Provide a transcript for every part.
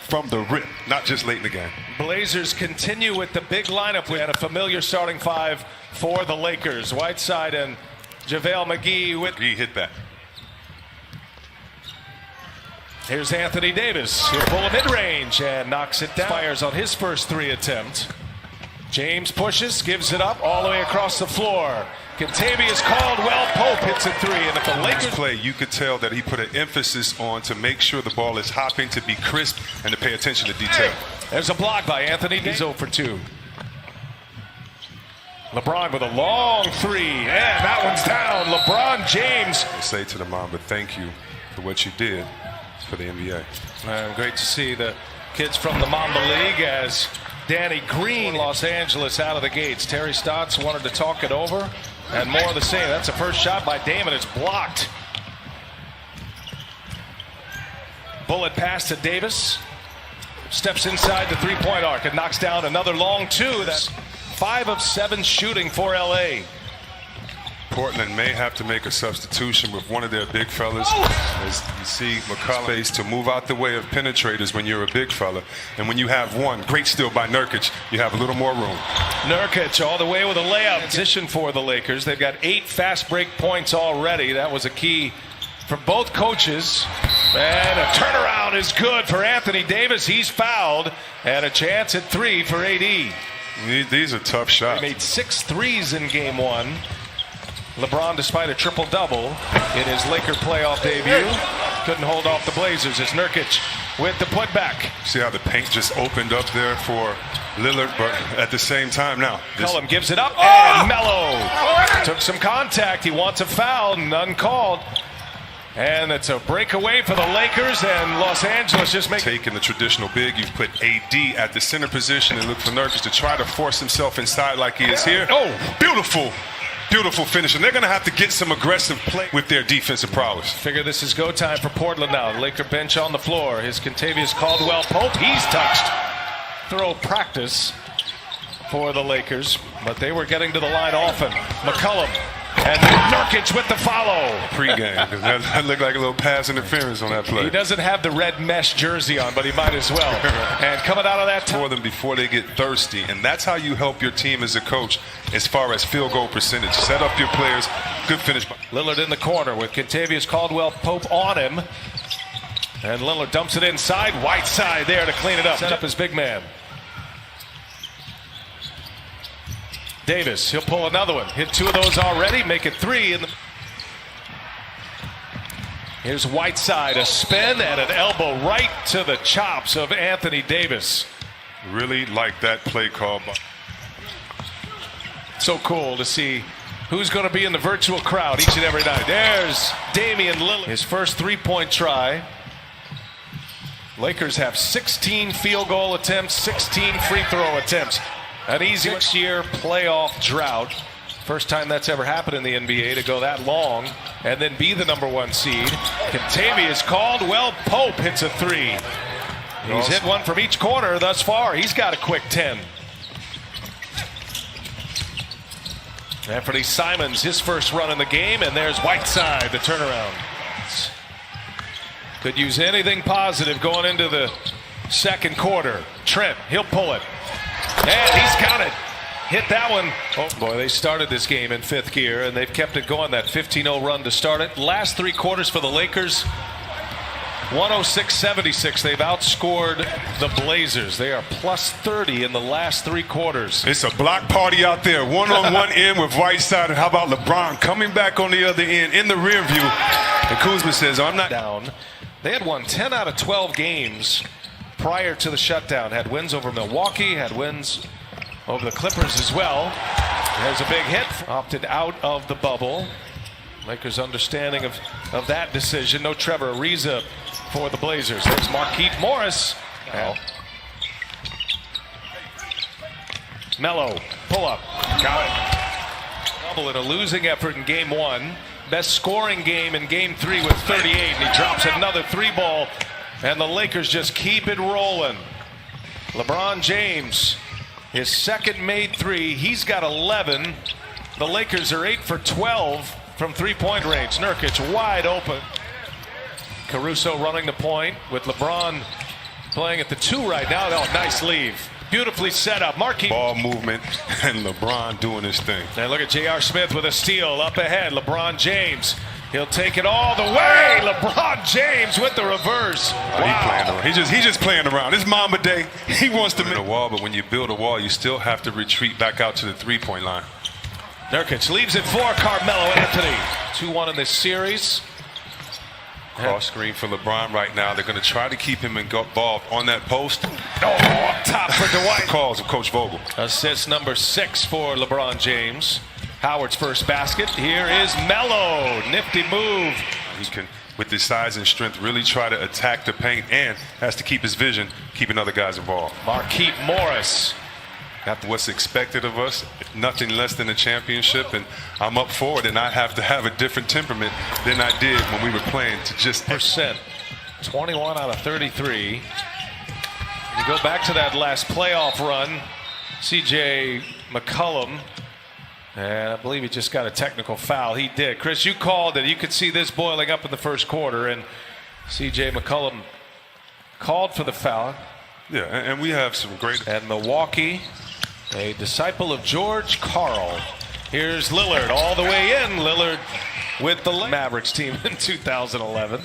from the rip, not just late in the game. Blazers continue with the big lineup. We had a familiar starting five for the Lakers. Whiteside and JaVale McGee with. He hit that. Here's Anthony Davis. He'll pull a mid-range and knocks it down. Fires on his first three attempt. James pushes, gives it up all the way across the floor. Kentavious Caldwell Pope hits a three, and if the Lakers play, you could tell that he put an emphasis on to make sure the ball is hopping, to be crisp, and to pay attention to detail. There's a block by Anthony. He's 0 for 2. LeBron with a long three, and that one's down. LeBron James. I say to the Mamba, thank you for what you did for the NBA. Great to see the kids from the Mamba League as Danny Green, Los Angeles, out of the gates. Terry Stotts wanted to talk it over, and more of the same. That's a first shot by Damon. It's blocked. Bullet pass to Davis. Steps inside the three-point arc and knocks down another long two. That's 5 of 7 shooting for LA. Portland may have to make a substitution with one of their big fellas. As you see McCollum face to move out the way of penetrators when you're a big fella. And when you have one, great steal by Nurkic, you have a little more room. Nurkic all the way with a layup. Position for the Lakers. They've got 8 fast break points already. That was a key for both coaches. And a turnaround is good for Anthony Davis. He's fouled. And a chance at 3 for AD. These are tough shots. He made 6 threes in game 1. LeBron, despite a triple-double in his Laker playoff debut, couldn't hold off the Blazers. It's Nurkic with the putback. See how the paint just opened up there for Lillard, but at the same time now. Cullum gives it up, and Melo took some contact. He wants a foul, none called. And it's a breakaway for the Lakers, and Los Angeles just taking the traditional big. You've put AD at the center position and look for Nurkic to try to force himself inside like he is here. Oh, beautiful. Beautiful finish, and they're going to have to get some aggressive play with their defensive prowess. Figure this is go time for Portland now. Laker bench on the floor. His Kentavious Caldwell Pope. He's touched. Throw practice for the Lakers, but they were getting to the line often. McCollum and Nurkic with the follow. Pre-game. That looked like a little pass interference on that play. He doesn't have the red mesh jersey on, but he might as well. And coming out of that for them before they get thirsty, and that's how you help your team as a coach as far as field goal percentage. Set up your players. Good finish. Lillard in the corner with Kentavious Caldwell Pope on him. And Lillard dumps it inside. Whiteside there to clean it up. Set up his big man. Davis, he'll pull another one. Hit 2 of those already, make it 3. Here's Whiteside, a spin and an elbow right to the chops of Anthony Davis. Really like that play call. So cool to see who's going to be in the virtual crowd each and every night. There's Damian Lillard. His first three-point try. Lakers have 16 field goal attempts, 16 free throw attempts. An easy 6-year playoff drought. First time that's ever happened in the NBA to go that long and then be the #1 seed. Kentavious Caldwell Pope hits a 3. He's hit one from each corner thus far. He's got a quick 10. Anthony Simons, his first run in the game, and there's Whiteside, the turnaround. Could use anything positive going into the second quarter. Trent, he'll pull it. And he's got it. Hit that one. Oh boy, they started this game in 5th gear, and they've kept it going. That 15-0 run to start it. Last 3 quarters for the Lakers, 106-76. They've outscored the Blazers. They are plus 30 in the last 3 quarters. It's a block party out there. One-on-one end with Whiteside. And how about LeBron coming back on the other end in the rear view? And Kuzma says, I'm not down. They had won 10 out of 12 games prior to the shutdown. Had wins over Milwaukee, had wins over the Clippers as well. There's a big hit. Opted out of the bubble. Lakers understanding of that decision. No Trevor Ariza for the Blazers. There's Markieff Morris. Melo, pull up. Got it. Double in a losing effort in game 1. Best scoring game in game 3 with 38. And he drops another 3-ball. And the Lakers just keep it rolling. LeBron James, his second made 3. He's got 11. The Lakers are 8 for 12 from 3-point range. Nurkic wide open. Caruso running the point with LeBron playing at the 2 right now. Oh, nice leave. Beautifully set up. Marquis. Ball movement and LeBron doing his thing. And look at J.R. Smith with a steal up ahead. LeBron James. He'll take it all the way. LeBron James with the reverse. Wow. He's just playing around. It's Mamba Day. He wants to build a wall, but when you build a wall, you still have to retreat back out to the three-point line. Nurkic leaves it for Carmelo Anthony. 2-1 in this series. Cross screen for LeBron right now. They're going to try to keep him involved on that post. Oh, up top for Dwight. Calls of Coach Vogel. Assist number 6 for LeBron James. Howard's first basket. Here is Melo. Nifty move. He can, with his size and strength, really try to attack the paint and has to keep his vision, keeping other guys involved. Marquise Morris. After what's expected of us, nothing less than a championship, and I'm up for it, and I have to have a different temperament than I did when we were playing to just... 21 out of 33. And you go back to that last playoff run, C.J. McCollum, and I believe he just got a technical foul. He did. Chris, you called it. You could see this boiling up in the first quarter, and C.J. McCollum called for the foul. Yeah, and we have some great... And Milwaukee, a disciple of George Karl. Here's Lillard all the way in. Lillard with the Mavericks team in 2011.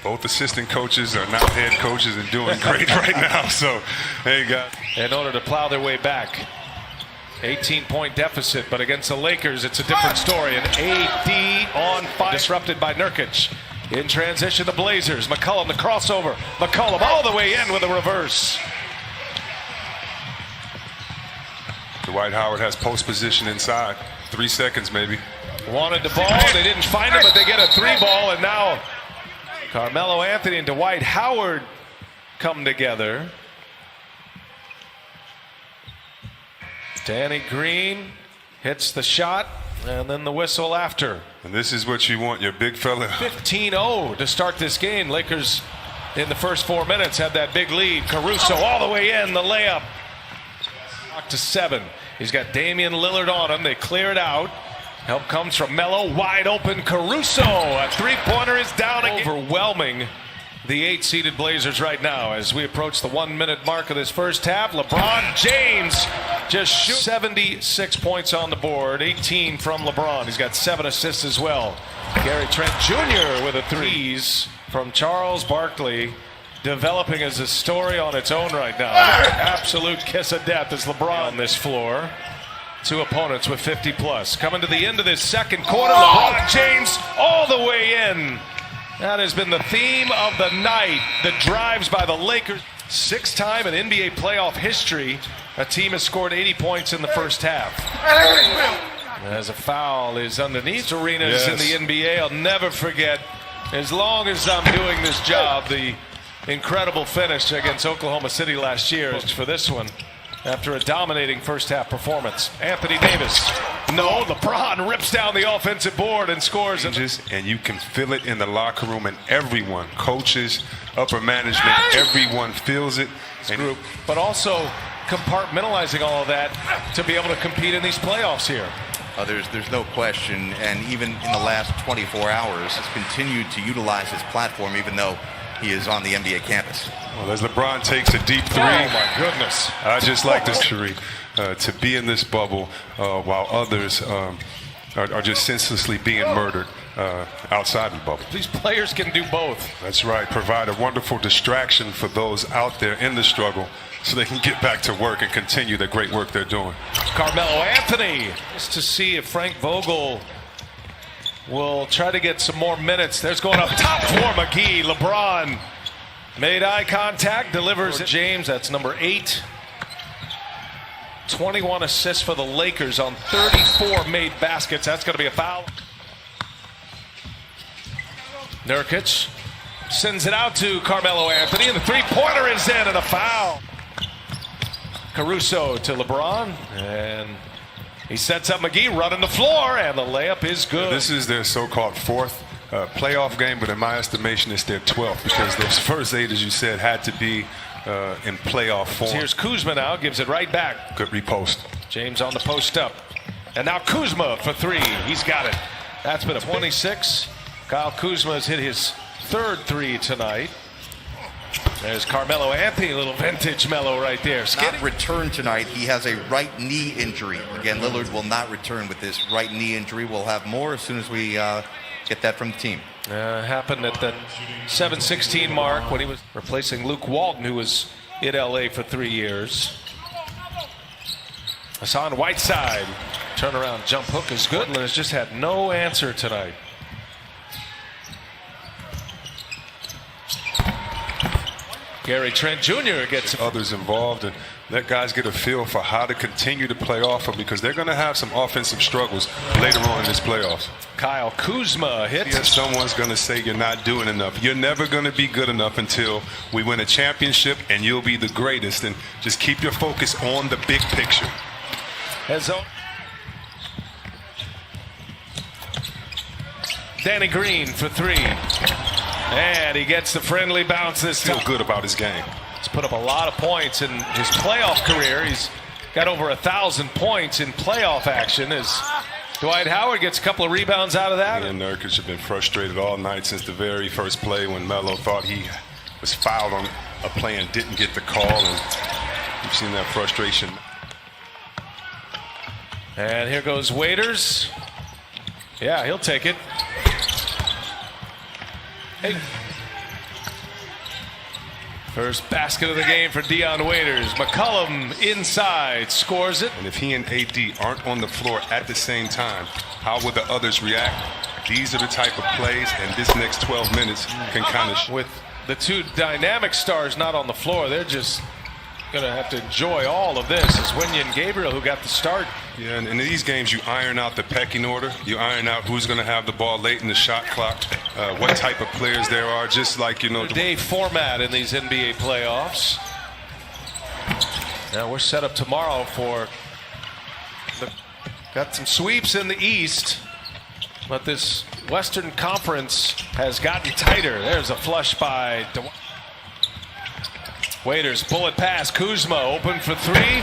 Both assistant coaches are now head coaches and doing great right now. So, hey, guys. In order to plow their way back. 18-point deficit, but against the Lakers, it's a different story. And AD on fire. Disrupted by Nurkic. In transition, the Blazers. McCollum, the crossover. McCollum all the way in with a reverse. Dwight Howard has post position inside. 3 seconds, maybe. Wanted the ball. They didn't find it, but they get a 3-ball. And now Carmelo Anthony and Dwight Howard come together. Danny Green hits the shot, and then the whistle after. And this is what you want, your big fella. 15-0 to start this game. Lakers in the first 4 minutes had that big lead. Caruso all the way in, the layup. To 7. He's got Damian Lillard on him. They clear it out. Help comes from Melo. Wide open Caruso. A 3-pointer is down again. Overwhelming the 8-seeded Blazers right now as we approach the 1-minute mark of this first half. LeBron James just shoots 76 points on the board. 18 from LeBron. He's got 7 assists as well. Gary Trent Jr. with a 3s from Charles Barkley. Developing as a story on its own right now. Absolute kiss of death is LeBron on this floor. 2 opponents with 50-plus. Coming to the end of this second quarter, LeBron James all the way in. That has been the theme of the night. The drives by the Lakers. 6th time in NBA playoff history, a team has scored 80 points in the first half. As a foul is underneath arenas in the NBA, I'll never forget, as long as I'm doing this job, the incredible finish against Oklahoma City last year for this one after a dominating first half performance. Anthony Davis. No, LeBron rips down the offensive board and scores. And you can feel it in the locker room, and everyone, coaches, upper management, everyone feels it. Group, but also compartmentalizing all of that to be able to compete in these playoffs here. There's no question, and even in the last 24 hours has continued to utilize his platform even though he is on the NBA campus. Well, as LeBron takes a deep 3. Oh, my goodness. I just like this, Sheree, to be in this bubble while others are just senselessly being murdered outside the bubble. These players can do both. That's right. Provide a wonderful distraction for those out there in the struggle so they can get back to work and continue the great work they're doing. Carmelo Anthony. Just to see if Frank Vogel will try to get some more minutes. There's going up top for McGee. LeBron made eye contact, delivers it. James, that's number 8. 21 assists for the Lakers on 34 made baskets. That's going to be a foul. Nurkic sends it out to Carmelo Anthony, and the 3-pointer is in, and a foul. Caruso to LeBron, and he sets up McGee running the floor, and the layup is good. This is their so-called 4th playoff game, but in my estimation, it's their 12th because those first 8, as you said, had to be in playoff form. So here's Kuzma now, gives it right back. Good repost. James on the post up. And now Kuzma for 3. He's got it. That's been a 26. Kyle Kuzma has hit his 3rd 3 tonight. There's Carmelo Anthony, a little vintage Melo right there. Not return tonight. He has a right knee injury. Again, Lillard will not return with this right knee injury. We'll have more as soon as we get that from the team. Happened at the 7:16 mark when he was replacing Luke Walton, who was in LA for 3 years. Hassan Whiteside, turnaround jump hook is good. Goodland has just had no answer tonight. Gary Trent Jr. gets others involved and let guys get a feel for how to continue to play off them, because they're going to have some offensive struggles later on in this playoffs. Kyle Kuzma hits. Yes, someone's going to say you're not doing enough. You're never going to be good enough until we win a championship, and you'll be the greatest. And just keep your focus on the big picture. Danny Green for three. And he gets the friendly bounce this time. Feel good about his game. He's put up a lot of points in his playoff career. He's got over 1,000 points in playoff action as Dwight Howard gets a couple of rebounds out of that. And Nurkic have been frustrated all night since the very first play when Melo thought he was fouled on a play and didn't get the call. And you've seen that frustration. And here goes Waiters. Yeah, he'll take it. Hey. First basket of the game for Dion Waiters. McCollum inside, scores it. And if he and AD aren't on the floor at the same time, how will the others react? These are the type of plays, and this next 12 minutes can kind of... With the two dynamic stars not on the floor, they're just going to have to enjoy all of this. It's Wenyen Gabriel who got the start. Yeah, and in these games, you iron out the pecking order. You iron out who's going to have the ball late in the shot clock, what type of players there are, just like, you know. The day format in these NBA playoffs. Now we're set up tomorrow for got some sweeps in the East, but this Western Conference has gotten tighter. There's a flush by Waiters, bullet pass, Kuzma open for three.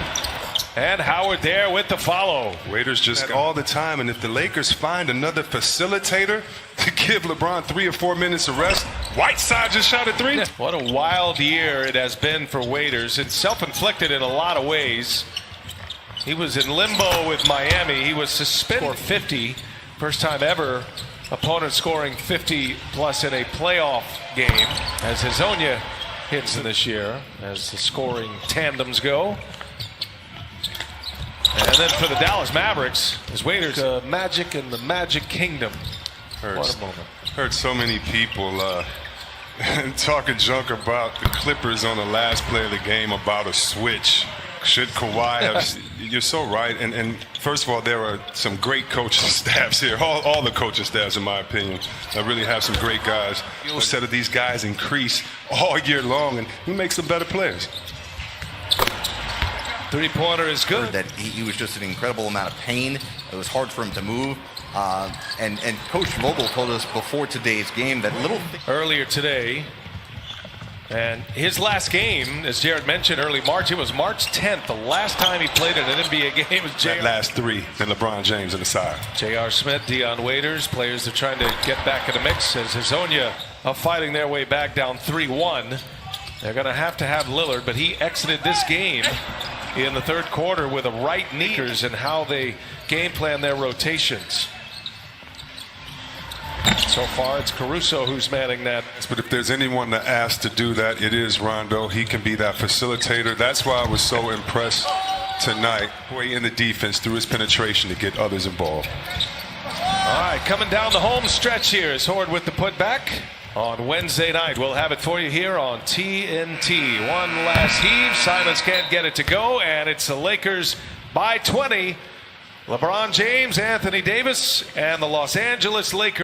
And Howard there with the follow. Waiters just all the time, and if the Lakers find another facilitator to give LeBron 3 or 4 minutes of rest, Whiteside just shot a three. What a wild year it has been for Waiters. It's self-inflicted in a lot of ways. He was in limbo with Miami. He was suspended for 50. First time ever opponent scoring 50 plus in a playoff game, as Hezonja hits in this year, as the scoring tandems go. And then for the Dallas Mavericks, as Waiters, Magic in the Magic Kingdom. What a moment. Heard so many people talking junk about the Clippers on the last play of the game about a switch. Should Kawhi have... You're so right. And first of all, there are some great coaching staffs here. All the coaching staffs, in my opinion, really have some great guys. A set of these guys increase all year long, and he makes them better players. Three-pointer is good. That he was just an incredible amount of pain. It was hard for him to move. And Coach Vogel told us before today's game that earlier today. And his last game, as Jared mentioned, early March, it was March 10th. The last time he played in an NBA game was That last three, then LeBron James on the side. J.R. Smith, Dion Waiters, players that are trying to get back in the mix. As Hezonja fighting their way back down 3-1. They're going to have Lillard, but he exited this game in the third quarter with a right knee, and how they game plan their rotations. So far, it's Caruso who's manning that. But if there's anyone that asked to do that, it is Rondo. He can be that facilitator. That's why I was so impressed tonight, way in the defense through his penetration to get others involved. All right, coming down the home stretch here is Horde with the putback. On Wednesday night, we'll have it for you here on TNT. One last heave. Simons can't get it to go, and it's the Lakers by 20. LeBron James, Anthony Davis, and the Los Angeles Lakers.